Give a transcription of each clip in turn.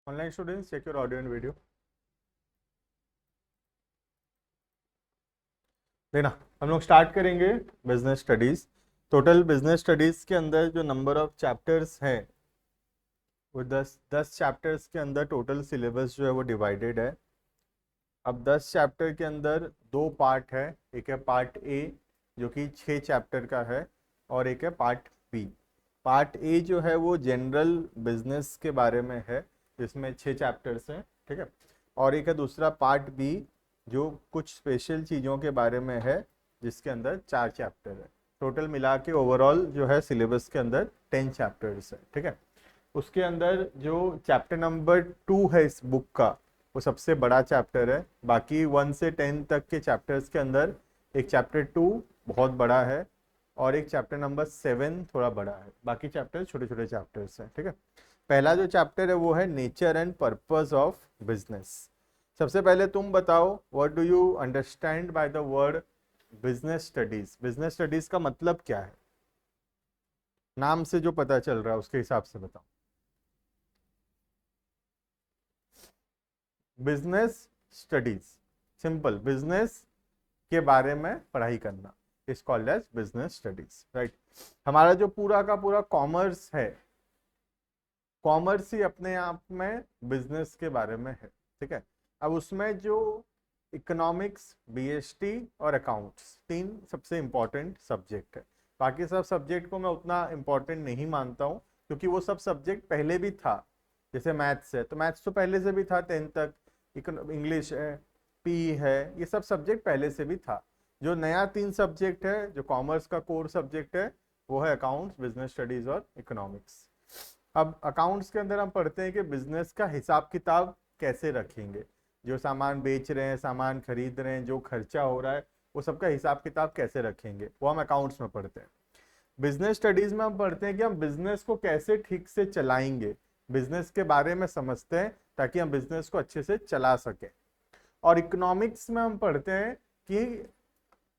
Online students check your audio and video. देखना, हम लोग स्टार्ट करेंगे business studies. Total business studies के अंदर जो नंबर ऑफ चैप्टर्स हैं वो 10 चैप्टर्स के अंदर टोटल सिलेबस जो है वो डिवाइडेड है। अब 10 चैप्टर के अंदर दो पार्ट है। एक है पार्ट ए जो कि 6 चैप्टर का है और एक है पार्ट बी। पार्ट ए जो है वो जनरल बिजनेस के बारे में है जिसमें 6 चैप्टर्स हैं, ठीक है। और एक है दूसरा पार्ट बी जो कुछ स्पेशल चीज़ों के बारे में है जिसके अंदर 4 चैप्टर है। टोटल मिला के ओवरऑल जो है सिलेबस के अंदर 10 चैप्टर्स है, ठीक है। उसके अंदर जो चैप्टर नंबर 2 है इस बुक का वो सबसे बड़ा चैप्टर है। बाकी 1 से 10 तक के चैप्टर्स के अंदर एक चैप्टर 2 बहुत बड़ा है और एक चैप्टर नंबर 7 थोड़ा बड़ा है। बाकी चैप्टर छोटे छोटे चैप्टर्स हैं, ठीक है। पहला जो चैप्टर है वो है nature and purpose of business. सबसे पहले तुम बताओ, what do you understand by the word business studies. Business studies का मतलब क्या है? नाम से जो पता चल रहा है उसके हिसाब से बताओ। बिजनेस स्टडीज, सिंपल, बिजनेस के बारे में पढ़ाई करना is called as business studies, right. हमारा जो पूरा का पूरा कॉमर्स है, कॉमर्स ही अपने आप में बिजनेस के बारे में है, ठीक है। अब उसमें जो इकोनॉमिक्स, बीएसटी और अकाउंट्स, तीन सबसे इंपॉर्टेंट सब्जेक्ट है। बाकी सब सब्जेक्ट को मैं उतना इंपॉर्टेंट नहीं मानता हूँ क्योंकि वो सब सब्जेक्ट पहले भी था। जैसे मैथ्स है तो मैथ्स तो पहले से भी था 10 तक। इंग्लिश है, पी है, ये सब सब्जेक्ट पहले से भी था। जो नया 3 सब्जेक्ट है जो कॉमर्स का कोर सब्जेक्ट है वो है अकाउंट्स, बिजनेस स्टडीज और इकोनॉमिक्स। अब अकाउंट्स के अंदर हम पढ़ते हैं कि बिजनेस का हिसाब किताब कैसे रखेंगे। जो सामान बेच रहे हैं, सामान खरीद रहे हैं, जो खर्चा हो रहा है वो सबका हिसाब किताब कैसे रखेंगे, वो हम अकाउंट्स में पढ़ते हैं। बिजनेस स्टडीज में हम पढ़ते हैं कि हम बिजनेस को कैसे ठीक से चलाएंगे, बिजनेस के बारे में समझते हैं ताकि हम बिजनेस को अच्छे से चला सकें। और इकोनॉमिक्स में हम पढ़ते हैं कि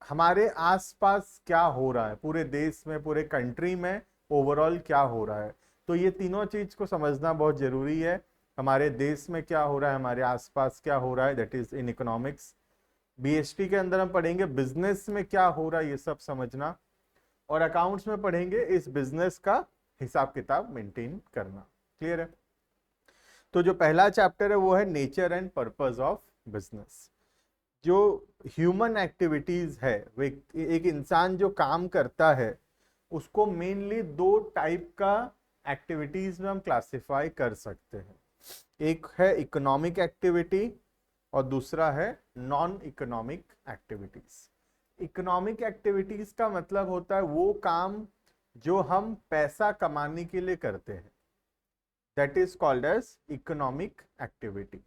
हमारे आसपास क्या हो रहा है, पूरे देश में, पूरे कंट्री में ओवरऑल क्या हो रहा है। तो ये तीनों चीज को समझना बहुत जरूरी है। हमारे देश में क्या हो रहा है, हमारे आसपास क्या हो रहा है, that is in economics. BST के अंदर हम पढ़ेंगे बिजनेस में क्या हो रहा है ये सब समझना। और अकाउंट्स में पढ़ेंगे इस बिजनेस का हिसाब किताब मेंटेन करना। क्लियर है? तो जो पहला चैप्टर है वो है nature and purpose of business. जो ह्यूमन एक्टिविटीज है, वो एक इंसान जो काम करता है उसको मेनली दो टाइप का एक्टिविटीज में हम क्लासिफाई कर सकते हैं। एक है इकोनॉमिक एक्टिविटी और दूसरा है non economic activities. Economic activities का मतलब होता है वो काम जो हम पैसा कमाने के लिए करते हैं, that is called as economic activity.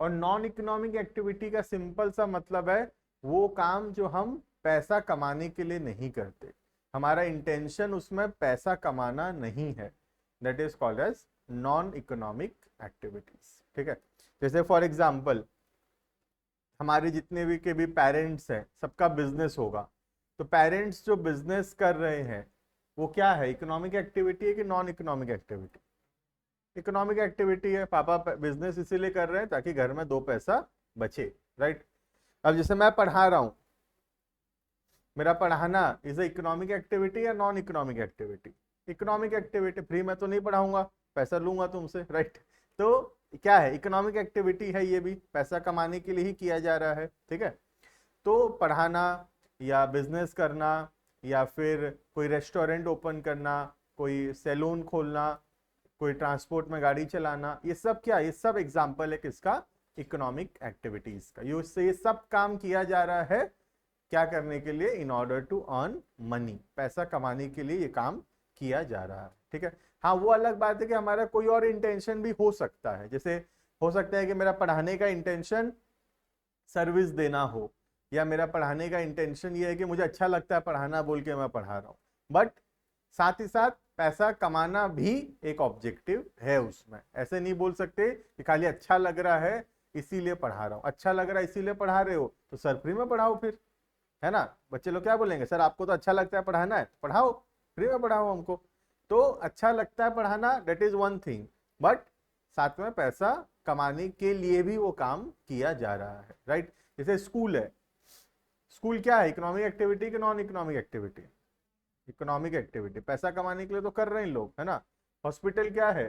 और नॉन इकोनॉमिक एक्टिविटी का सिंपल सा मतलब है वो काम जो हम पैसा कमाने के लिए नहीं करते, हमारा इंटेंशन उसमें पैसा कमाना नहीं है, that is called as non economic activities, ठीक है। जैसे फॉर एग्जांपल हमारे जितने भी पेरेंट्स हैं सबका बिजनेस होगा, तो पेरेंट्स जो बिजनेस कर रहे हैं वो क्या है, इकोनॉमिक एक्टिविटी है कि non economic activity? Economic activity है। पापा बिजनेस इसीलिए कर रहे हैं ताकि घर में दो पैसा बचे, राइट। अब जैसे मैं पढ़ा रहा हूं, मेरा पढ़ाना इज ए इकोनॉमिक एक्टिविटी या non economic activity? Economic activity. Free में तो नहीं पढ़ाऊंगा, पैसा लूंगा तुमसे, राइट। तो क्या है, इकोनॉमिक एक्टिविटी है, ये भी पैसा कमाने के लिए ही किया जा रहा है, ठीक है। तो पढ़ाना या बिजनेस करना या फिर कोई रेस्टोरेंट ओपन करना, कोई सैलून खोलना, कोई ट्रांसपोर्ट में गाड़ी चलाना, ये सब क्या, ये सब एग्जाम्पल है किसका, इकोनॉमिक एक्टिविटीज का। ये सब काम किया जा रहा है क्या करने के लिए, in order to earn money, पैसा कमाने के लिए ये काम किया जा रहा है, ठीक है। हाँ, वो अलग बात है कि हमारा कोई और इंटेंशन भी हो सकता है। जैसे हो सकता है कि मेरा पढ़ाने का इंटेंशन सर्विस देना हो, या मेरा पढ़ाने का इंटेंशन ये है कि मुझे अच्छा लगता है पढ़ाना बोल के मैं पढ़ा रहा हूँ, बट साथ ही साथ पैसा कमाना भी एक ऑब्जेक्टिव है उसमें। ऐसे नहीं बोल सकते कि खाली अच्छा लग रहा है इसीलिए पढ़ा रहा हूँ। अच्छा लग रहा है इसीलिए पढ़ा रहे हो तो सर फ्री में पढ़ाओ फिर, है ना। बच्चे लोग क्या बोलेंगे, सर आपको तो अच्छा लगता है पढ़ाना है, पढ़ाओ, फ्री में पढ़ाओ हमको। तो अच्छा लगता है पढ़ाना, that is one thing, but साथ में पैसा कमाने के लिए भी वो काम किया जा रहा है, राइट। जैसे स्कूल है, स्कूल क्या है, इकोनॉमिक एक्टिविटी कि non economic activity? Economic activity, पैसा कमाने के लिए तो कर रहे हैं लोग, है ना। हॉस्पिटल क्या है,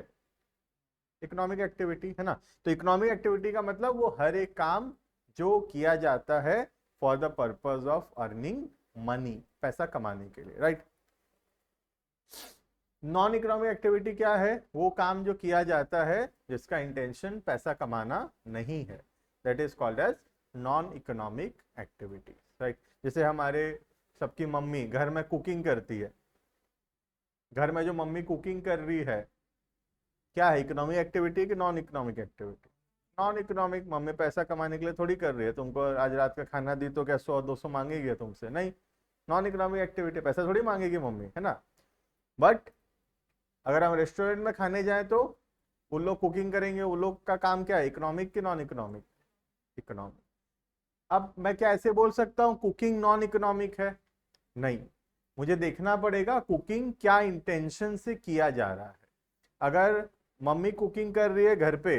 इकोनॉमिक एक्टिविटी, है ना। तो इकोनॉमिक एक्टिविटी का मतलब वो हर एक काम जो किया जाता है for the purpose of earning money, पैसा कमाने के लिए, राइट। नॉन इकोनॉमिक एक्टिविटी क्या है, वो काम जो किया जाता है जिसका इंटेंशन पैसा कमाना नहीं है, that is called as non economic activity, right. जैसे हमारे सबकी मम्मी घर में कुकिंग करती है, घर में जो मम्मी कुकिंग कर रही है क्या है, इकोनॉमिक एक्टिविटी कि non economic activity? Non economic. Mummy पैसा कमाने के लिए थोड़ी कर रही है, तुमको आज रात का खाना दी तो क्या 100-200 मांगेगी तुमसे? नहीं, नॉन इकोनॉमिक एक्टिविटी, पैसा थोड़ी मांगेगी मम्मी, है ना। बट अगर हम रेस्टोरेंट में खाने जाएं तो वो लोग कुकिंग करेंगे, वो लोग का काम क्या है, इकोनॉमिक कि नॉन इकोनॉमिक? इकोनॉमिक। अब मैं क्या ऐसे बोल सकता हूँ कुकिंग नॉन इकोनॉमिक है? नहीं, मुझे देखना पड़ेगा कुकिंग क्या इंटेंशन से किया जा रहा है। अगर मम्मी कुकिंग कर रही है घर पे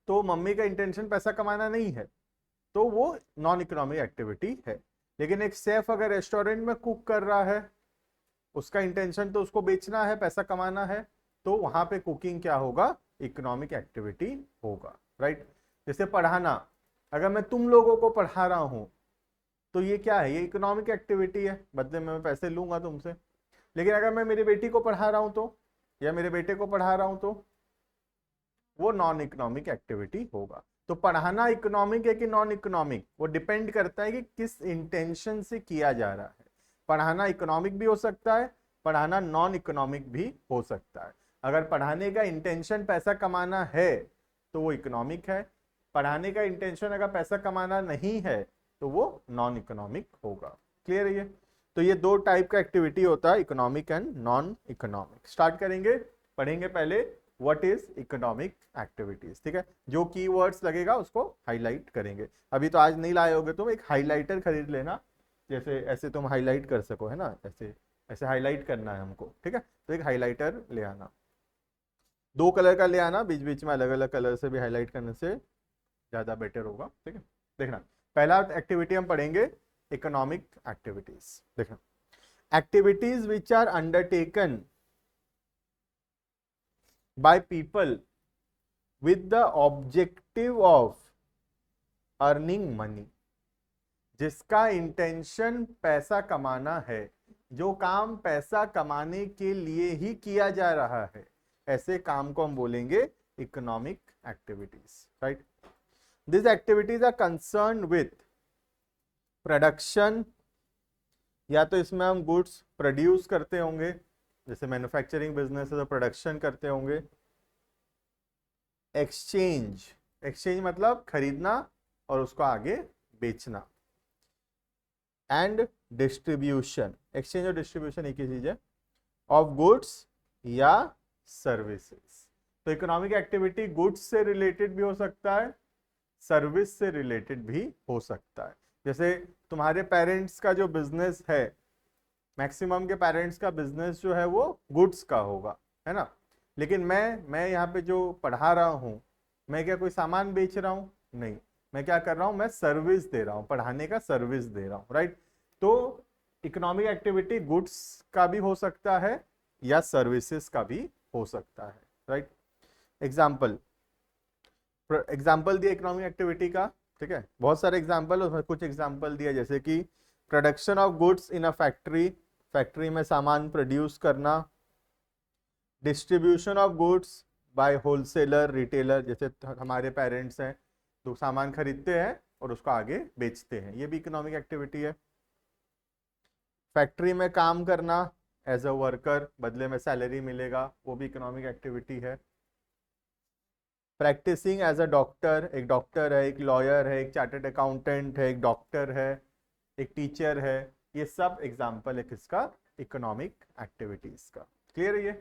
तो मम्मी का इंटेंशन पैसा कमाना नहीं है, तो वो नॉन इकोनॉमिक एक्टिविटी है। लेकिन एक शेफ अगर रेस्टोरेंट में कुक कर रहा है, उसका इंटेंशन तो उसको बेचना है, पैसा कमाना है, तो वहां पे कुकिंग क्या होगा, इकोनॉमिक एक्टिविटी होगा, राइट। जैसे पढ़ाना, अगर मैं तुम लोगों को पढ़ा रहा हूं तो ये क्या है, ये इकोनॉमिक एक्टिविटी है, बदले में मैं पैसे लूंगा तुमसे। लेकिन अगर मैं मेरी बेटी को पढ़ा रहा हूं तो, या मेरे बेटे को पढ़ा रहा हूं तो वो नॉन इकोनॉमिक एक्टिविटी होगा। तो पढ़ाना इकोनॉमिक है कि नॉन इकोनॉमिक, वो डिपेंड करता है कि किस इंटेंशन से किया जा रहा है। पढ़ाना इकोनॉमिक भी हो सकता है, पढ़ाना नॉन इकोनॉमिक भी हो सकता है। अगर पढ़ाने का इंटेंशन पैसा कमाना है तो वो इकोनॉमिक है, पढ़ाने का इंटेंशन अगर पैसा कमाना नहीं है तो वो नॉन इकोनॉमिक होगा। क्लियर है ये? तो ये दो टाइप का एक्टिविटी होता है, economic and non economic. Start करेंगे, पढ़ेंगे पहले व्हाट इज इकोनॉमिक एक्टिविटीज, ठीक है। जो कीवर्ड्स लगेगा उसको हाईलाइट करेंगे। अभी तो आज नहीं लाए होगे तुम, एक हाईलाइटर खरीद लेना, जैसे ऐसे तुम हाईलाइट कर सको, है ना, ऐसे ऐसे हाईलाइट करना है हमको, ठीक है। तो एक हाईलाइटर ले आना, 2 कलर का ले आना, बीच बीच में अलग अलग कलर से भी हाईलाइट करने से ज्यादा बेटर होगा, ठीक है। देखना, पहला एक्टिविटी हम पढ़ेंगे इकोनॉमिक एक्टिविटीज। देखना, activities which are undertaken by people with the objective of earning money, जिसका इंटेंशन पैसा कमाना है, जो काम पैसा कमाने के लिए ही किया जा रहा है, ऐसे काम को हम बोलेंगे economic activities, right. This activities are concern with production, या तो इसमें हम गुड्स प्रोड्यूस करते होंगे, जैसे मैन्युफैक्चरिंग बिजनेस है तो प्रोडक्शन करते होंगे। एक्सचेंज, एक्सचेंज मतलब खरीदना और उसको आगे बेचना। एंड डिस्ट्रीब्यूशन, एक्सचेंज और डिस्ट्रीब्यूशन एक ही चीज है, ऑफ गुड्स या सर्विसेज। तो इकोनॉमिक एक्टिविटी गुड्स से रिलेटेड भी हो सकता है, सर्विस से रिलेटेड भी हो सकता है। जैसे तुम्हारे पेरेंट्स का जो बिजनेस है, मैक्सिमम के पेरेंट्स का बिजनेस जो है वो गुड्स का होगा, है ना। लेकिन मैं यहाँ पे जो पढ़ा रहा हूँ, मैं क्या कोई सामान बेच रहा हूँ? नहीं, मैं क्या कर रहा हूँ, मैं सर्विस दे रहा हूँ, पढ़ाने का सर्विस दे रहा हूँ, राइट। तो इकोनॉमिक एक्टिविटी गुड्स का भी हो सकता है या सर्विसेज का भी हो सकता है, राइट। एग्जाम्पल दिया इकोनॉमिक एक्टिविटी का, ठीक है, बहुत सारे एग्जाम्पल, उसमें कुछ एग्जाम्पल दिया जैसे कि production of goods in a factory, factory में सामान प्रोड्यूस करना। Distribution of goods by wholesaler, retailer, जैसे हमारे पेरेंट्स हैं तो सामान खरीदते हैं और उसको आगे बेचते हैं, ये भी इकोनॉमिक एक्टिविटी है। फैक्ट्री में काम करना एज अ वर्कर, बदले में सैलरी मिलेगा, वो भी इकोनॉमिक एक्टिविटी है। प्रैक्टिसिंग एज अ डॉक्टर, एक डॉक्टर है, एक लॉयर है, एक चार्टर्ड अकाउंटेंट है, एक डॉक्टर है, एक टीचर है, ये सब एग्जाम्पल है किसका, इकोनॉमिक एक्टिविटीज का। क्लियर है ये?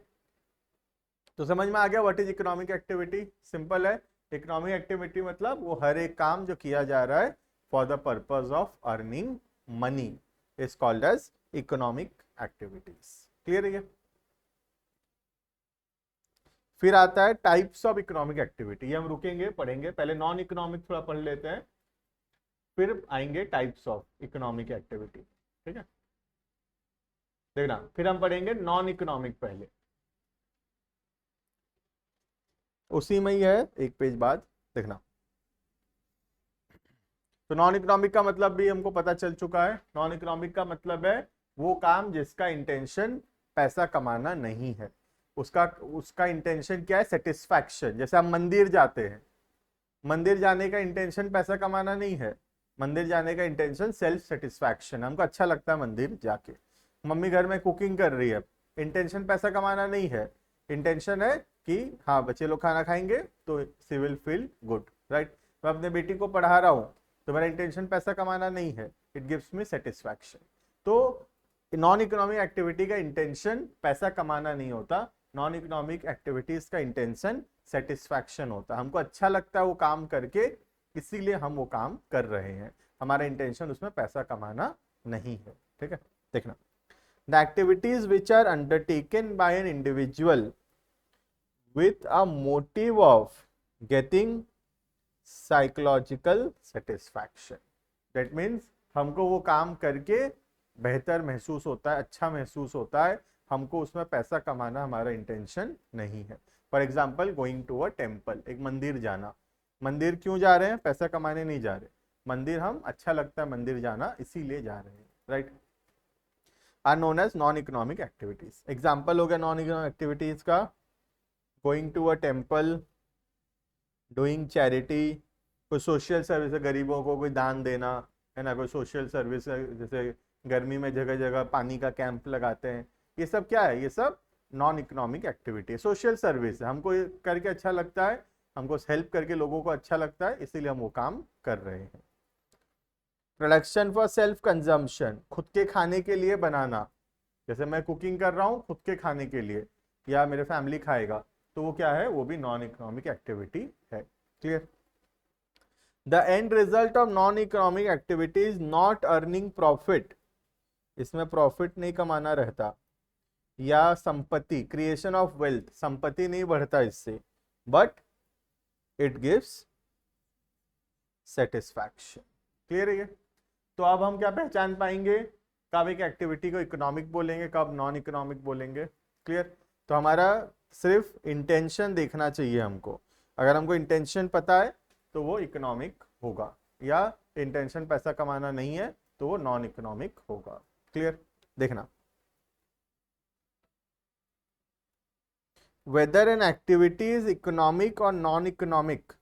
तो समझ में आ गया what is economic activity? Simple है, इकोनॉमिक एक्टिविटी मतलब वो हर एक काम जो किया जा रहा है for the purpose of earning money is called as economic activities. Clear है ये? फिर आता है टाइप्स ऑफ इकोनॉमिक एक्टिविटी, ये हम रुकेंगे पढ़ेंगे, पहले नॉन इकोनॉमिक थोड़ा पढ़ लेते हैं, फिर आएंगे टाइप्स ऑफ इकोनॉमिक एक्टिविटी। ठीक है, देखना, फिर हम पढ़ेंगे नॉन इकोनॉमिक पहले, उसी में ही है, एक पेज बाद देखना। तो नॉन इकोनॉमिक का मतलब भी हमको पता चल चुका है। नॉन इकोनॉमिक का मतलब है वो काम जिसका इंटेंशन पैसा कमाना नहीं है, उसका उसका इंटेंशन क्या है, सेटिस्फैक्शन। जैसे हम मंदिर जाते हैं, मंदिर जाने का इंटेंशन पैसा कमाना नहीं है, मंदिर जाने का इंटेंशन सेल्फ सेटिस्फैक्शन, हमको अच्छा लगता है मंदिर जाके। मम्मी घर में कुकिंग कर रही है, इंटेंशन पैसा कमाना नहीं है, इंटेंशन है कि हाँ बच्चे लोग खाना खाएंगे तो सी विल फील गुड, राइट। मैं अपने बेटी को पढ़ा रहा हूँ तो मेरा इंटेंशन पैसा कमाना नहीं है, इट गिव्स मी सेटिस्फैक्शन। तो नॉन इकोनॉमिक एक्टिविटी का इंटेंशन पैसा कमाना नहीं होता, नॉन इकोनॉमिक एक्टिविटीज का इंटेंशन सेटिस्फैक्शन होता है, हमको अच्छा लगता है वो काम करके, इसीलिए हम वो काम कर रहे हैं, हमारा इंटेंशन उसमें पैसा कमाना नहीं है। ठीक है, देखना, the activities which are undertaken by an individual with a motive of getting psychological satisfaction, that means हमको वो काम करके बेहतर महसूस होता है, अच्छा महसूस होता है, हमको उसमें पैसा कमाना हमारा इंटेंशन नहीं है। For example going to a temple, एक मंदिर जाना, मंदिर क्यों जा रहे हैं, पैसा कमाने नहीं जा रहे, मंदिर हम अच्छा लगता है मंदिर जाना इसीलिए जा रहे हैं, right. Are known as non economic activities. Example हो गया नॉन इकोनॉमिक एक्टिविटीज का, going to a temple, doing charity, कोई सोशल सर्विस है, गरीबों को कोई दान देना है ना, कोई सोशल सर्विस है, जैसे गर्मी में जगह जगह पानी का कैंप लगाते हैं, ये सब क्या है, ये सब नॉन इकोनॉमिक एक्टिविटी है, सोशल सर्विस है, हमको ये करके अच्छा लगता है, हमको हेल्प करके लोगों को अच्छा लगता है, इसीलिए हम वो काम कर रहे हैं। प्रोडक्शन फॉर सेल्फ कंजम्पशन, खुद के खाने के लिए बनाना, जैसे मैं कुकिंग कर रहा हूँ खुद के खाने के लिए या मेरे फैमिली खाएगा, तो वो क्या है, वो भी नॉन इकोनॉमिक एक्टिविटी है। Clear. The end result of non economic activity is not earning profit, इसमें प्रॉफिट नहीं कमाना रहता, या संपत्ति, क्रिएशन ऑफ वेल्थ, संपत्ति नहीं बढ़ता इससे, but it gives satisfaction. Clear है ये? तो अब हम क्या पहचान पाएंगे, कब एक एक्टिविटी को इकोनॉमिक बोलेंगे, कब नॉन इकोनॉमिक बोलेंगे। क्लियर। तो हमारा सिर्फ इंटेंशन देखना चाहिए हमको, अगर हमको इंटेंशन पता है तो वो इकोनॉमिक होगा, या इंटेंशन पैसा कमाना नहीं है तो वो नॉन इकोनॉमिक होगा। क्लियर। देखना, whether an activity is economic or non-economic,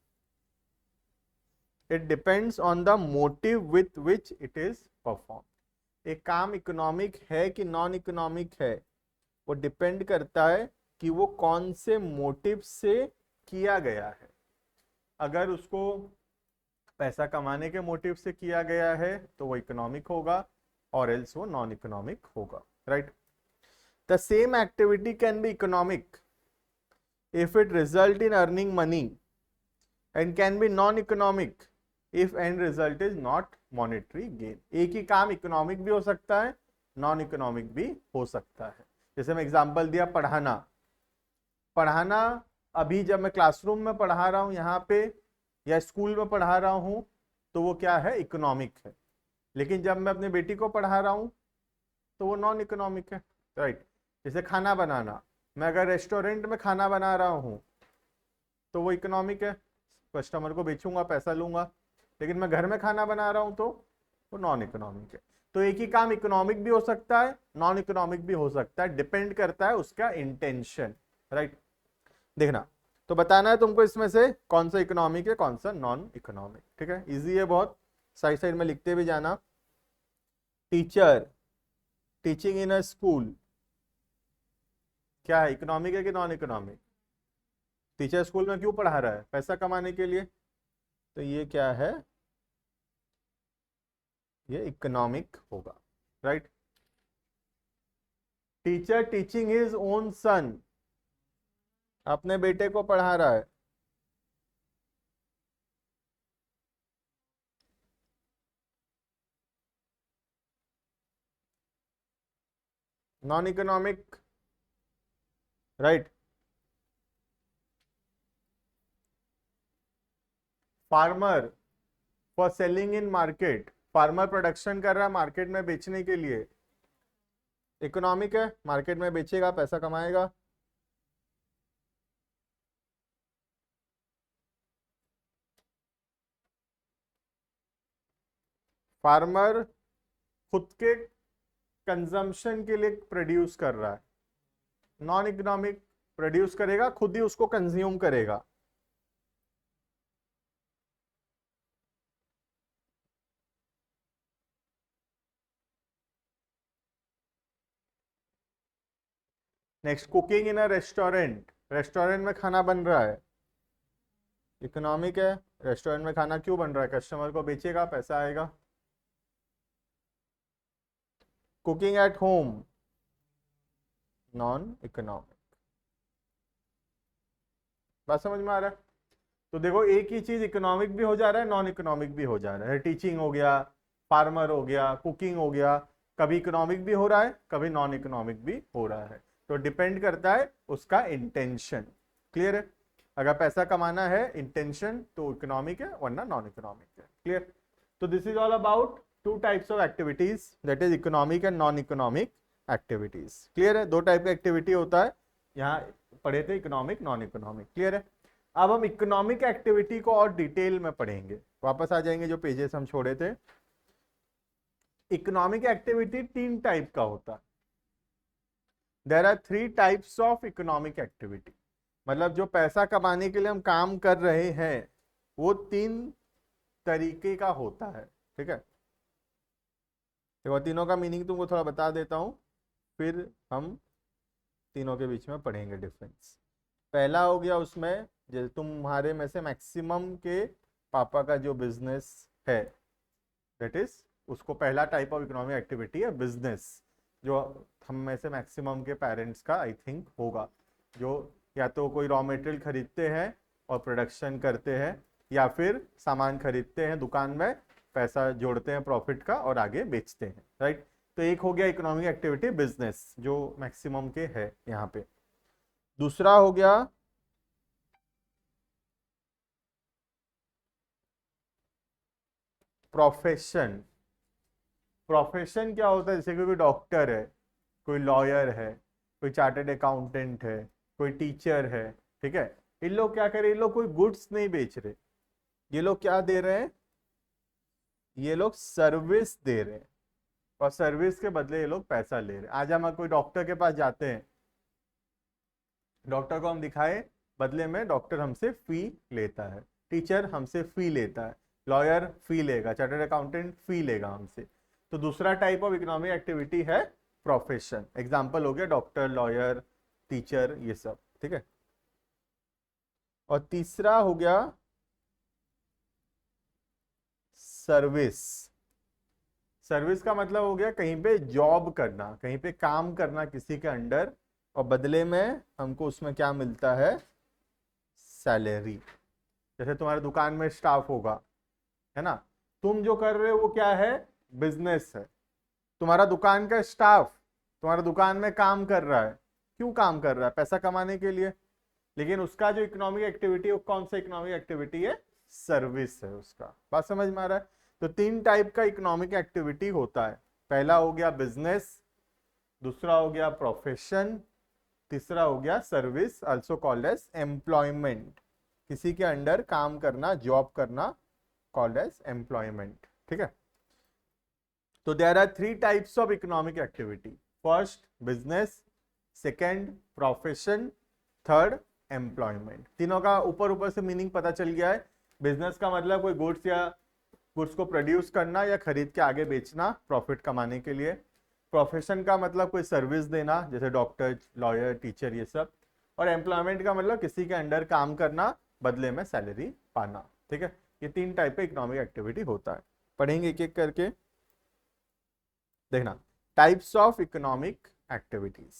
it depends on the motive with which it is performed. एक काम इकोनॉमिक है कि नॉन इकोनॉमिक है, वो डिपेंड करता है कि वो कौन से मोटिव से किया गया है। अगर उसको पैसा कमाने के मोटिव से किया गया है तो वो इकोनॉमिक होगा, और एल्स वो नॉन इकोनॉमिक होगा, right. The same activity can be economic if it result in earning money and can be non-economic if end result is not monetary gain। एक ही काम इकोनॉमिक भी हो सकता है, नॉन इकोनॉमिक भी हो सकता है। जैसे मैं एग्जांपल दिया, पढ़ाना, पढ़ाना अभी जब मैं क्लासरूम में पढ़ा रहा हूँ यहाँ पे या स्कूल में पढ़ा रहा हूँ तो वो क्या है, इकोनॉमिक है, लेकिन जब मैं अपने बेटी को पढ़ा रहा हूँ तो वो नॉन इकोनॉमिक है, राइट। जैसे खाना बनाना, मैं अगर रेस्टोरेंट में खाना बना रहा हूँ तो वो इकोनॉमिक है, कस्टमर को बेचूंगा, पैसा लूंगा, लेकिन मैं घर में खाना बना रहा हूँ तो वो नॉन इकोनॉमिक है। तो एक ही काम इकोनॉमिक भी हो सकता है, नॉन इकोनॉमिक भी हो सकता है, डिपेंड करता है उसका इंटेंशन, राइट। देखना, तो बताना है तुमको इसमें से कौन सा इकोनॉमिक है कौन सा नॉन इकोनॉमिक। ठीक है, इजी है बहुत, साइड साइड में लिखते भी जाना। Teacher teaching in a school क्या है, इकोनॉमिक है कि नॉन इकोनॉमिक? टीचर स्कूल में क्यों पढ़ा रहा है, पैसा कमाने के लिए, तो ये क्या है, ये इकोनॉमिक होगा, right. Teacher teaching his own son, अपने बेटे को पढ़ा रहा है, non economic, right. Farmer for selling in market, farmer production कर रहा है मार्केट में बेचने के लिए, इकोनॉमिक है, मार्केट में बेचेगा पैसा कमाएगा। फार्मर खुद के कंजम्पशन के लिए प्रोड्यूस कर रहा है, नॉन इकोनॉमिक, प्रोड्यूस करेगा खुद ही उसको कंज्यूम करेगा। Next, cooking in a restaurant, restaurant में खाना बन रहा है, इकोनॉमिक है, रेस्टोरेंट में खाना क्यों बन रहा है, कस्टमर को बेचेगा पैसा आएगा। Cooking at home, non economic. बात समझ में आ रहा है? तो देखो एक ही चीज इकोनॉमिक भी हो जा रहा है, नॉन इकोनॉमिक भी हो जा रहा है। टीचिंग हो गया, फार्मर हो गया, कुकिंग हो गया, कभी इकोनॉमिक भी हो रहा है, कभी नॉन इकोनॉमिक भी हो रहा है। तो डिपेंड करता है उसका इंटेंशन। क्लियर है? अगर पैसा कमाना है इंटेंशन तो इकोनॉमिक है, वरना नॉन इकोनॉमिक है। क्लियर? तो this is all about two types of activities, that is economic and non economic activities. Clear है? दो टाइप का एक्टिविटी होता है, यहाँ पढ़े थे इकोनॉमिक नॉन इकोनॉमिक। क्लियर है? अब हम इकोनॉमिक एक्टिविटी को और डिटेल में पढ़ेंगे, वापस आ जाएंगे जो पेजेस हम छोड़े थे। इकोनॉमिक एक्टिविटी तीन टाइप का होता है। There are three types of economic activity, मतलब जो पैसा कमाने के लिए हम काम कर रहे हैं वो तीन तरीके का होता है। ठीक है? देखो तीनों का मीनिंग तुमको थोड़ा बता देता हूं, फिर हम तीनों के बीच में पढ़ेंगे डिफरेंस। पहला हो गया उसमें, जैसे तुम्हारे में से मैक्सिमम के पापा का जो बिजनेस है, दैट इज उसको पहला टाइप ऑफ इकोनॉमिक एक्टिविटी है बिजनेस। जो हम में से मैक्सिमम के पेरेंट्स का आई थिंक होगा, जो या तो कोई रॉ मटेरियल खरीदते हैं और प्रोडक्शन करते हैं, या फिर सामान खरीदते हैं दुकान में, पैसा जोड़ते हैं प्रॉफिट का और आगे बेचते हैं। राइट? तो एक हो गया इकोनॉमिक एक्टिविटी बिजनेस, जो मैक्सिमम के है यहाँ पे। दूसरा हो गया प्रोफेशन। प्रोफेशन क्या होता है? जैसे कोई डॉक्टर है, कोई लॉयर है, कोई चार्टर्ड अकाउंटेंट है, कोई टीचर है। ठीक है? इन लोग क्या कर रहे हैं? इन लोग कोई गुड्स नहीं बेच रहे, ये लोग क्या दे रहे हैं? ये लोग सर्विस दे रहे हैं, और सर्विस के बदले ये लोग पैसा ले रहे हैं। आज हम कोई डॉक्टर के पास जाते हैं, डॉक्टर को हम दिखाए, बदले में डॉक्टर हमसे फी लेता है, टीचर हमसे फी लेता है, लॉयर फी लेगा, चार्टर्ड अकाउंटेंट फी लेगा हमसे। तो दूसरा टाइप ऑफ इकोनॉमिक एक्टिविटी है प्रोफेशन। एग्जाम्पल हो गया डॉक्टर, लॉयर, टीचर, ये सब। ठीक है? और तीसरा हो गया सर्विस। सर्विस का मतलब हो गया कहीं पे जॉब करना, कहीं पे काम करना किसी के अंडर, और बदले में हमको उसमें क्या मिलता है? सैलरी। जैसे तुम्हारे दुकान में स्टाफ होगा, है ना, तुम जो कर रहे हो वो क्या है? बिजनेस है। तुम्हारा दुकान का स्टाफ तुम्हारा दुकान में काम कर रहा है, क्यों काम कर रहा है? पैसा कमाने के लिए। लेकिन उसका जो इकोनॉमिक एक्टिविटी है वो कौन सा इकोनॉमिक एक्टिविटी है? सर्विस है उसका। बात समझ में आ रहा है? तो तीन टाइप का इकोनॉमिक एक्टिविटी होता है। पहला हो गया बिजनेस, दूसरा हो गया प्रोफेशन, तीसरा हो गया service, also called as employment. किसी के अंडर काम करना, जॉब करना, कॉल्ड एज एम्प्लॉयमेंट। ठीक है? तो there are three types of economic activity. First business, second profession, third employment. तीनों का ऊपर ऊपर से मीनिंग पता चल गया है। बिजनेस का मतलब कोई गुड्स या गुड्स को प्रोड्यूस करना या खरीद के आगे बेचना प्रॉफिट कमाने के लिए। प्रोफेशन का मतलब कोई सर्विस देना, जैसे डॉक्टर, लॉयर, टीचर, ये सब। और एम्प्लॉयमेंट का मतलब किसी के अंडर काम करना, बदले में सैलरी पाना। ठीक है? ये तीन टाइप का इकोनॉमिक एक्टिविटी होता है। पढ़ेंगे एक एक करके। देखना टाइप्स ऑफ इकोनॉमिक एक्टिविटीज।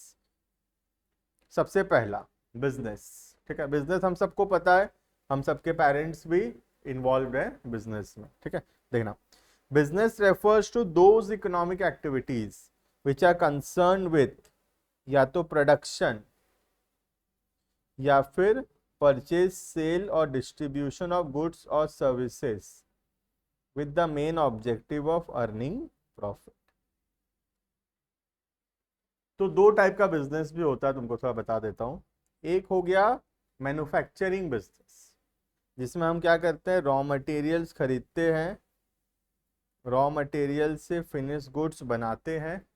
सबसे पहला बिजनेस। ठीक है? बिजनेस हम सबको पता है, हम सबके पेरेंट्स भी इन्वॉल्व है बिजनेस में। ठीक है? देखना, business refers to those economic activities which are concern with या तो प्रोडक्शन या फिर परचेज, सेल और डिस्ट्रीब्यूशन ऑफ गुड्स और services with the main objective of earning profit. तो दो टाइप का बिजनेस भी होता है, तुमको थोड़ा बता देता हूं। एक हो गया मैन्युफैक्चरिंग बिजनेस, जिसमें हम क्या करते हैं, रॉ मटेरियल्स खरीदते हैं, रॉ मटेरियल से फिनिश गुड्स बनाते हैं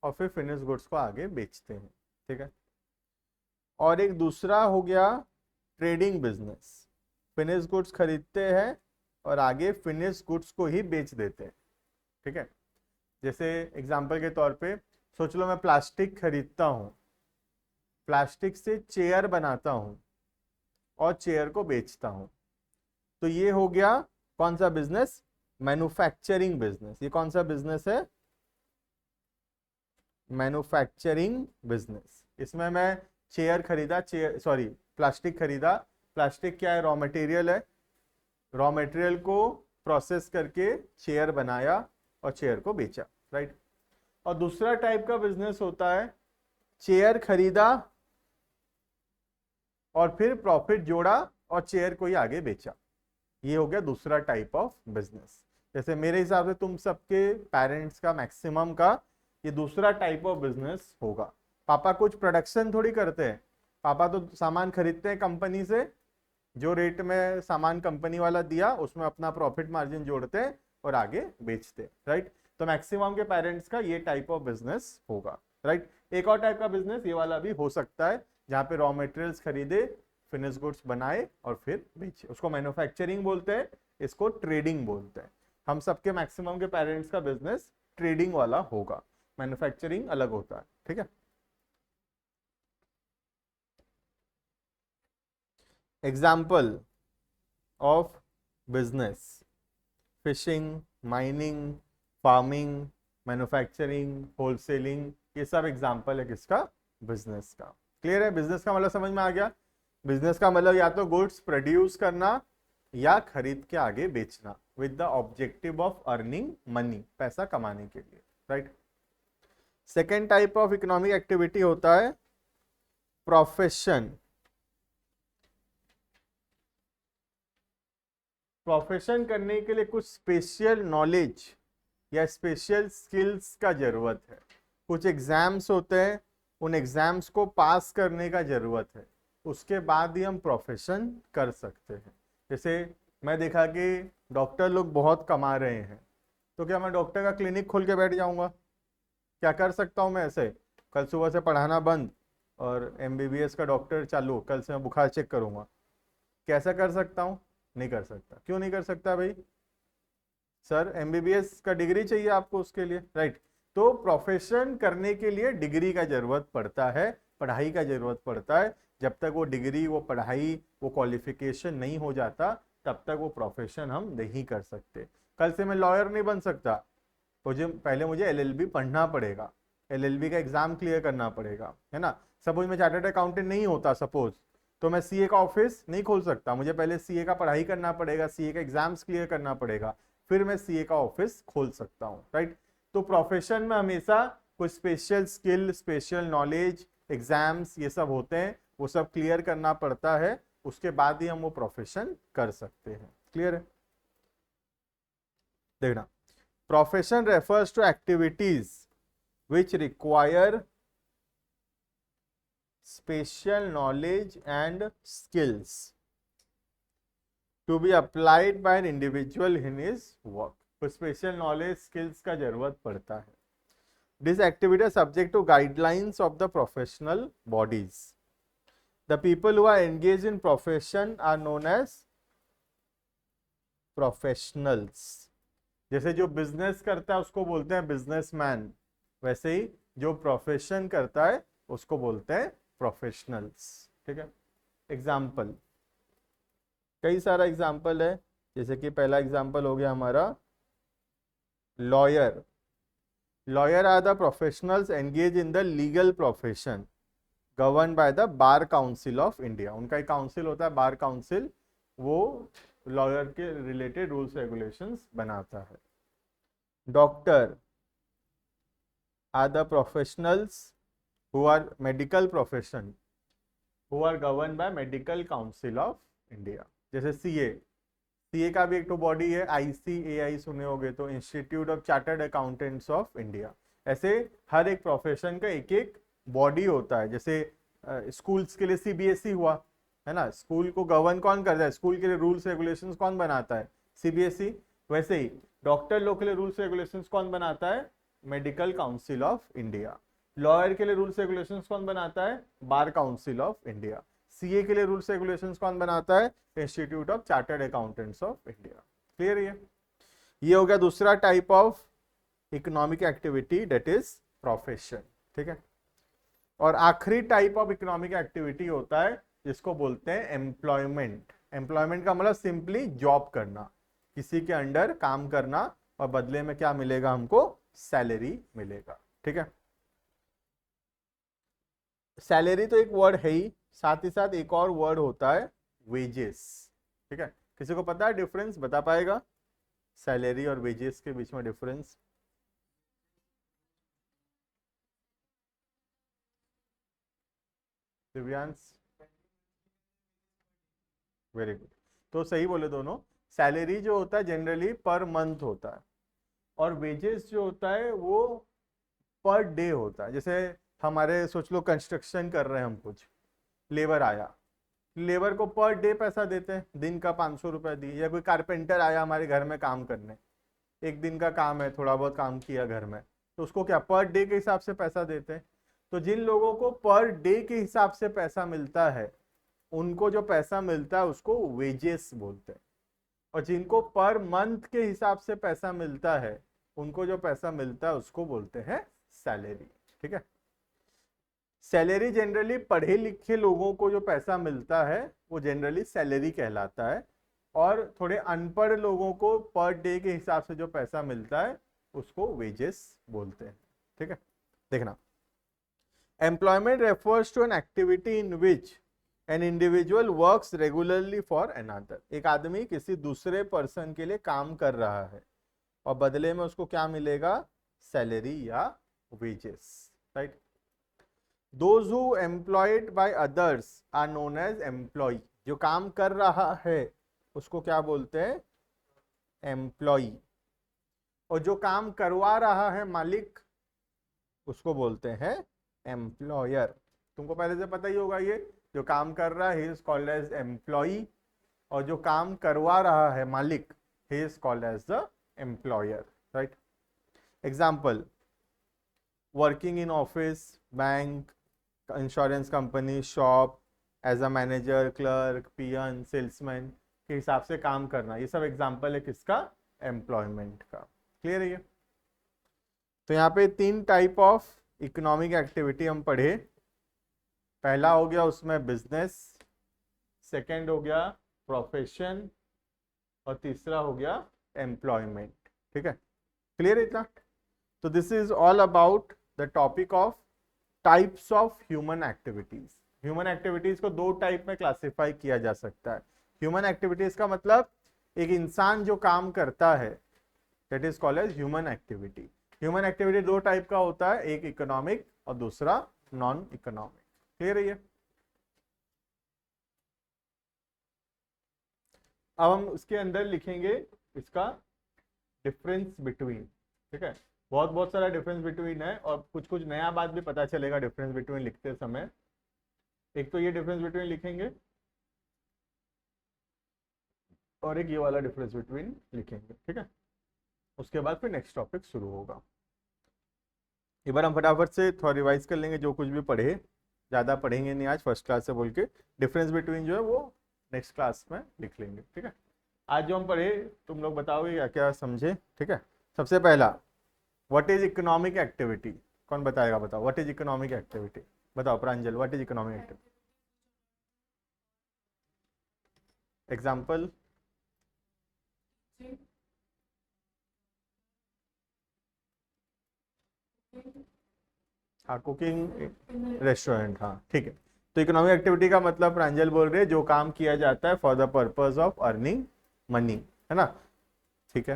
और फिर फिनिश गुड्स को आगे बेचते हैं, ठीक है। और एक दूसरा हो गया ट्रेडिंग बिजनेस, फिनिश गुड्स खरीदते हैं और आगे फिनिश गुड्स को ही बेच देते हैं, ठीक है। जैसे एग्जांपल के तौर पे सोच लो मैं प्लास्टिक खरीदता हूँ, प्लास्टिक से चेयर बनाता हूँ और चेयर को बेचता हूँ, तो ये हो गया कौन सा बिजनेस, मैन्युफैक्चरिंग बिजनेस। ये कौन सा बिजनेस है, मैन्युफैक्चरिंग बिजनेस। इसमें मैं चेयर खरीदा, चेयर सॉरी प्लास्टिक खरीदा, प्लास्टिक क्या है, रॉ मटेरियल है, रॉ मटेरियल को प्रोसेस करके चेयर बनाया और चेयर को बेचा, राइट। और दूसरा टाइप का बिजनेस होता है, चेयर खरीदा और फिर प्रॉफिट जोड़ा और चेयर को ही आगे बेचा। ये हो गया दूसरा टाइप ऑफ बिजनेस। जैसे मेरे हिसाब से तुम सबके पेरेंट्स का मैक्सिमम का ये दूसरा टाइप ऑफ बिजनेस होगा। पापा कुछ प्रोडक्शन थोड़ी करते हैं, पापा तो सामान खरीदते हैं कंपनी से, जो रेट में सामान कंपनी वाला दिया उसमें अपना प्रॉफिट मार्जिन जोड़ते हैं और आगे बेचते हैं, राइट। तो मैक्सिमम के पेरेंट्स का ये टाइप ऑफ बिजनेस होगा, राइट। एक और टाइप का बिजनेस ये वाला भी हो सकता है, जहाँ पे रॉ मटेरियल्स खरीदे, फिनिश गुड्स बनाए और फिर बेचे, उसको मैन्युफैक्चरिंग बोलते हैं, इसको ट्रेडिंग बोलते हैं। हम सबके मैक्सिमम के पेरेंट्स का बिजनेस ट्रेडिंग वाला होगा, मैन्युफैक्चरिंग अलग होता है, ठीक है। Example of business, fishing, mining, farming, manufacturing, wholesaling, ये सब एग्जाम्पल है किसका, बिजनेस का। क्लियर है, बिजनेस का मतलब समझ में आ गया। बिजनेस का मतलब या तो गुड्स प्रोड्यूस करना या खरीद के आगे बेचना with the objective of earning money, पैसा कमाने के लिए, right. Second type of economic activity होता है प्रोफेशन। प्रोफेशन करने के लिए कुछ स्पेशल नॉलेज या स्पेशल स्किल्स का जरूरत है, कुछ एग्जाम्स होते हैं, उन एग्जाम्स को पास करने का जरूरत है, उसके बाद ही हम प्रोफेशन कर सकते हैं। जैसे मैं देखा कि डॉक्टर लोग बहुत कमा रहे हैं, तो क्या मैं डॉक्टर का क्लिनिक खोल के बैठ जाऊंगा, क्या कर सकता हूं मैं ऐसे, कल सुबह से पढ़ाना बंद और एमबीबीएस का डॉक्टर चालू, कल से मैं बुखार चेक करूंगा, कैसा कर सकता हूं, नहीं कर सकता। क्यों नहीं कर सकता भाई, सर एमबीबीएस का डिग्री चाहिए आपको उसके लिए, राइट। तो प्रोफेशन करने के लिए डिग्री का जरूरत पड़ता है, पढ़ाई का जरूरत पड़ता है। जब तक वो डिग्री, वो पढ़ाई, वो क्वालिफिकेशन नहीं हो जाता, तब तक वो प्रोफेशन हम नहीं कर सकते। कल से मैं लॉयर नहीं बन सकता, मुझे पहले मुझे एलएलबी पढ़ना पड़ेगा, एलएलबी का एग्जाम क्लियर करना पड़ेगा, है ना। सपोज मैं चार्टर्ड अकाउंटेंट नहीं होता सपोज, तो मैं सीए का ऑफिस नहीं खोल सकता, मुझे पहले सीए का पढ़ाई करना पड़ेगा, सीए का एग्जाम्स क्लियर करना पड़ेगा, फिर मैं सीए का ऑफिस खोल सकता हूँ, राइट। तो प्रोफेशन में हमेशा कुछ special skill, special knowledge, exams ये सब होते हैं, वो सब क्लियर करना पड़ता है, उसके बाद ही हम वो प्रोफेशन कर सकते हैं। क्लियर है, देखना, profession refers to activities which require special knowledge and skills to be applied by an individual in his work। तो स्पेशल नॉलेज स्किल्स का जरूरत पड़ता है। This activity are subject to guidelines of the professional bodies. The people who are engage in profession are known as professionals. जैसे जो business करता है उसको बोलते हैं बिजनेसमैन, वैसे ही जो प्रोफेशन करता है उसको बोलते हैं प्रोफेशनल्स, ठीक है। एग्जाम्पल, कई सारा एग्जाम्पल है, जैसे कि पहला एग्जाम्पल हो गया हमारा lawyer. Lawyer are the professionals engage in the legal profession govern by the bar council of India. उनका एक काउंसिल होता है बार काउंसिल, वो लॉयर के रिलेटेड रूल्स रेगुलेशंस बनाता है। Doctor are the professionals who are medical profession who are govern by medical council of India. जैसे CA, CA का भी एक तो बॉडी है, आईसीएआई सुने होगे तो, institute of chartered accountants of India. ऐसे हर एक प्रोफेशन का एक एक बॉडी होता है। जैसे स्कूल्स के लिए सीबीएसई हुआ, है ना, स्कूल को गवर्न कौन करता है, स्कूल के लिए रूल्स रेगुलेशंस कौन बनाता है, सीबीएसई। वैसे ही डॉक्टर लोग के लिए रूल्स रेगुलेशंस कौन बनाता है, medical council of India. Lawyer के लिए रूल्स रेगुलेशंस कौन बनाता है, bar council of India. CA के लिए रूल्स रेगुलेशंस कौन बनाता है, institute of chartered accountants of India. Clear है? ये हो गया दूसरा type of economic activity, that is profession. ठीक है। और आखिरी टाइप ऑफ इकोनॉमिक एक्टिविटी होता है जिसको बोलते हैं एम्प्लॉयमेंट। एम्प्लॉयमेंट का मतलब सिंपली जॉब करना, किसी के अंडर काम करना, और बदले में क्या मिलेगा हमको, सैलरी मिलेगा। ठीक है। सैलरी तो एक वर्ड है ही, साथ ही साथ एक और वर्ड होता है वेजेस। ठीक है। किसी को पता है डिफरेंस, बता पाएगा सैलरी और वेजेस के बीच में डिफरेंस? Divyansh, very good. तो सही बोले दोनों। सैलरी जो होता है जनरली पर मंथ होता है, और वेजेस जो होता है वो पर डे होता है। जैसे हमारे सोच लो कंस्ट्रक्शन कर रहे हैं हम, कुछ लेबर आया, लेबर को पर डे पैसा देते हैं, दिन का 500 रुपए दिए। या कोई कारपेंटर आया हमारे घर में काम करने, एक दिन का काम है, थोड़ा बहुत काम किया घर में, तो उसको क्या पर डे के हिसाब से पैसा देते हैं। तो जिन लोगों को पर डे के हिसाब से पैसा मिलता है, उनको जो पैसा मिलता है उसको वेजेस बोलते हैं। और जिनको पर मंथ के हिसाब से पैसा मिलता है, उनको जो पैसा मिलता है उसको बोलते हैं सैलरी। ठीक है। सैलरी जनरली पढ़े लिखे लोगों को जो पैसा मिलता है वो जनरली सैलरी कहलाता है, और थोड़े अनपढ़ लोगों को पर डे के हिसाब से जो पैसा मिलता है उसको वेजेस बोलते हैं। ठीक है। देखना, employment refers to an activity in which an individual works regularly for another. एक आदमी किसी दूसरे पर्सन के लिए काम कर रहा है और बदले में उसको क्या मिलेगा, सैलरी या wages. Right. Those who employed by others are known as employee। जो काम कर रहा है उसको क्या बोलते हैं, एम्प्लॉई। और जो काम करवा रहा है मालिक, उसको बोलते हैं एम्प्लॉयर। तुमको पहले से पता ही होगा, ये जो काम कर रहा है he is called as employee, और जो काम करवा रहा है मालिक, he is called as the employer. Right. Example, working in office, bank, insurance company, shop, as a manager, clerk, peon, salesman के हिसाब से काम करना, ये सब एग्जाम्पल है किसका, एम्प्लॉयमेंट का। क्लियर है ये? तो यहाँ पे 3 टाइप ऑफ इकोनॉमिक एक्टिविटी हम पढ़े। पहला हो गया उसमें बिजनेस, सेकंड हो गया प्रोफेशन, और तीसरा हो गया एम्प्लॉयमेंट। ठीक है। क्लियर है इतना? तो this is all about the topic of types of human activities. Human activities को 2 टाइप में क्लासिफाई किया जा सकता है। ह्यूमन एक्टिविटीज का मतलब एक इंसान जो काम करता है, that is called as human activity. Human activity 2 type का होता है, एक इकोनॉमिक और दूसरा नॉन इकोनॉमिक। क्लियर है ये? अब हम उसके अंदर लिखेंगे इसका डिफरेंस बिटवीन। ठीक है। बहुत बहुत सारा डिफरेंस बिटवीन है, और कुछ कुछ नया बात भी पता चलेगा डिफरेंस बिटवीन लिखते समय। एक तो ये डिफरेंस बिटवीन लिखेंगे, और एक ये वाला डिफरेंस बिटवीन लिखेंगे। ठीक है। उसके बाद फिर नेक्स्ट टॉपिक शुरू होगा। एक बार हम फटाफट से थोड़ा रिवाइज कर लेंगे जो कुछ भी पढ़े, ज़्यादा पढ़ेंगे नहीं आज, फर्स्ट क्लास से बोल के। डिफरेंस बिटवीन जो है वो नेक्स्ट क्लास में लिख लेंगे। ठीक है। आज जो हम पढ़े तुम लोग बताओगे क्या क्या समझे। ठीक है। सबसे पहला, व्हाट इज इकोनॉमिक एक्टिविटी? कौन बताएगा, बताओ व्हाट इज इकोनॉमिक एक्टिविटी। बताओ Pranjal, what is economic activity? Example? हाँ, कुकिंग, रेस्टोरेंट, हाँ ठीक है। तो इकोनॉमिक एक्टिविटी का मतलब प्रांजल बोल रहे हैं जो काम किया जाता है for the purpose of earning money, है ना। ठीक है।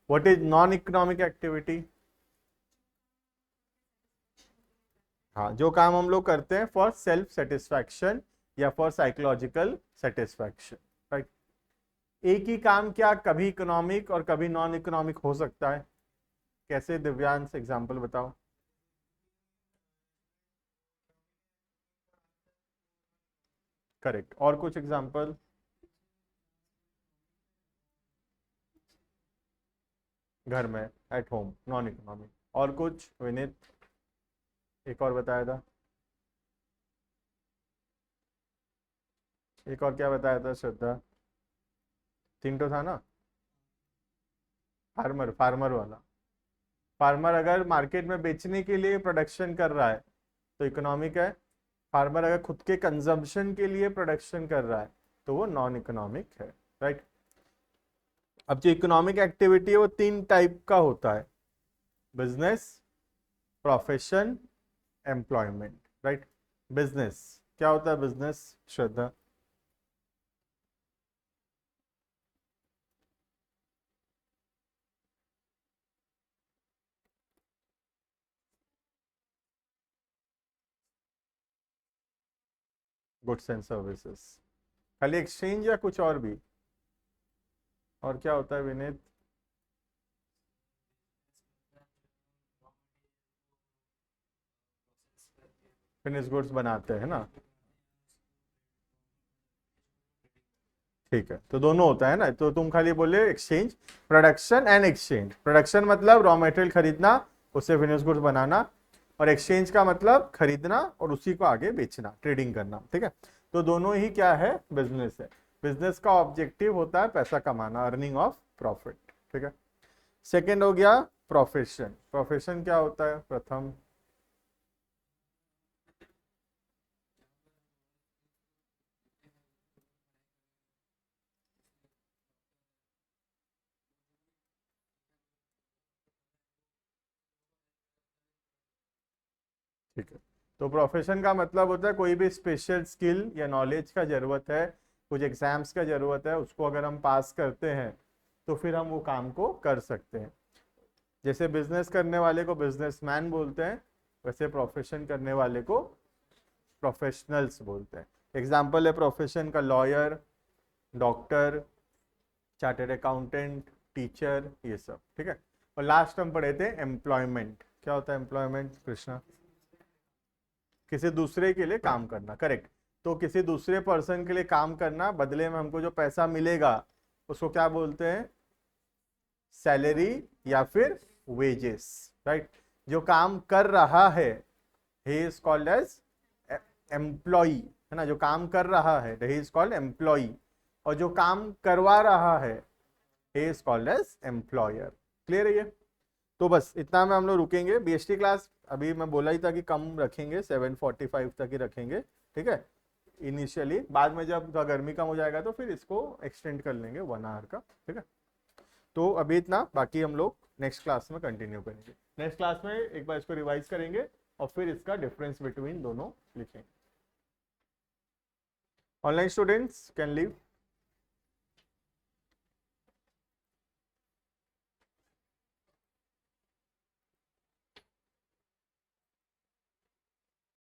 What is non economic activity? हाँ, जो काम हम लोग करते हैं फॉर सेल्फ सेटिस्फैक्शन या फॉर साइकोलॉजिकल सेटिस्फैक्शन, राइट। एक ही काम क्या कभी इकोनॉमिक और कभी नॉन इकोनॉमिक हो सकता है? कैसे दिव्यांश, एग्जाम्पल बताओ। करेक्ट, और कुछ एग्जाम्पल? घर में, एट होम, नॉन इकोनॉमिक। और कुछ विनीत, एक और बताया था, एक और क्या बताया था श्रद्धा? तीन तो था ना। फार्मर, फार्मर वाला। फार्मर अगर मार्केट में बेचने के लिए प्रोडक्शन कर रहा है तो इकोनॉमिक है। फार्मर अगर खुद के कंजम्पशन के लिए प्रोडक्शन कर रहा है तो वो नॉन इकोनॉमिक है, राइट। अब जो इकोनॉमिक एक्टिविटी है वो तीन टाइप का होता है: business, profession, employment, right. Business क्या होता है? Business, Shraddha? Goods and services, खाली एक्सचेंज या कुछ और भी? और क्या होता है विनीत? फिनिश गुड्स बनाते हैं ना। ठीक है, तो दोनों होता है ना, तो तुम खाली बोले exchange, production and exchange. Production मतलब रॉ मटेरियल खरीदना, उससे फिनिश गुड्स बनाना, और एक्सचेंज का मतलब खरीदना और उसी को आगे बेचना, ट्रेडिंग करना, ठीक है। तो दोनों ही क्या है? बिजनेस है। बिजनेस का ऑब्जेक्टिव होता है पैसा कमाना, अर्निंग ऑफ प्रॉफिट, ठीक है। सेकेंड हो गया प्रोफेशन। प्रोफेशन क्या होता है? प्रथम। ठीक है, तो प्रोफेशन का मतलब होता है कोई भी स्पेशल स्किल या नॉलेज का जरूरत है, कुछ एग्जाम्स का जरूरत है, उसको अगर हम पास करते हैं तो फिर हम वो काम को कर सकते हैं। जैसे बिजनेस करने वाले को बिजनेसमैन बोलते हैं, वैसे प्रोफेशन करने वाले को प्रोफेशनल्स बोलते हैं। एग्जाम्पल है प्रोफेशन का lawyer, doctor, chartered accountant, teacher, ये सब, ठीक है। और लास्ट हम पढ़े थे एम्प्लॉयमेंट। क्या होता है एम्प्लॉयमेंट, कृष्णा? किसी दूसरे के लिए काम करना, करेक्ट। तो किसी दूसरे पर्सन के लिए काम करना, बदले में हमको जो पैसा मिलेगा उसको क्या बोलते हैं? सैलरी या फिर वेजेस, राइट। जो काम कर रहा है he is called as employee, है ना। जो काम कर रहा है ही इज कॉल्ड एम्प्लॉई, और जो काम करवा रहा है he is called as employer. Clear है ये? तो बस इतना में हम लोग रुकेंगे। बीएसटी क्लास अभी मैं बोला ही था कि कम रखेंगे, 7:45 तक ही रखेंगे, ठीक है, इनिशियली। बाद में जब गर्मी कम हो जाएगा तो फिर इसको एक्सटेंड कर लेंगे 1 आवर का, ठीक है। तो अभी इतना, बाकी हम लोग नेक्स्ट क्लास में कंटिन्यू करेंगे। नेक्स्ट क्लास में एक बार इसको रिवाइज करेंगे और फिर इसका डिफरेंस बिटवीन दोनों लिखेंगे। Online students can leave.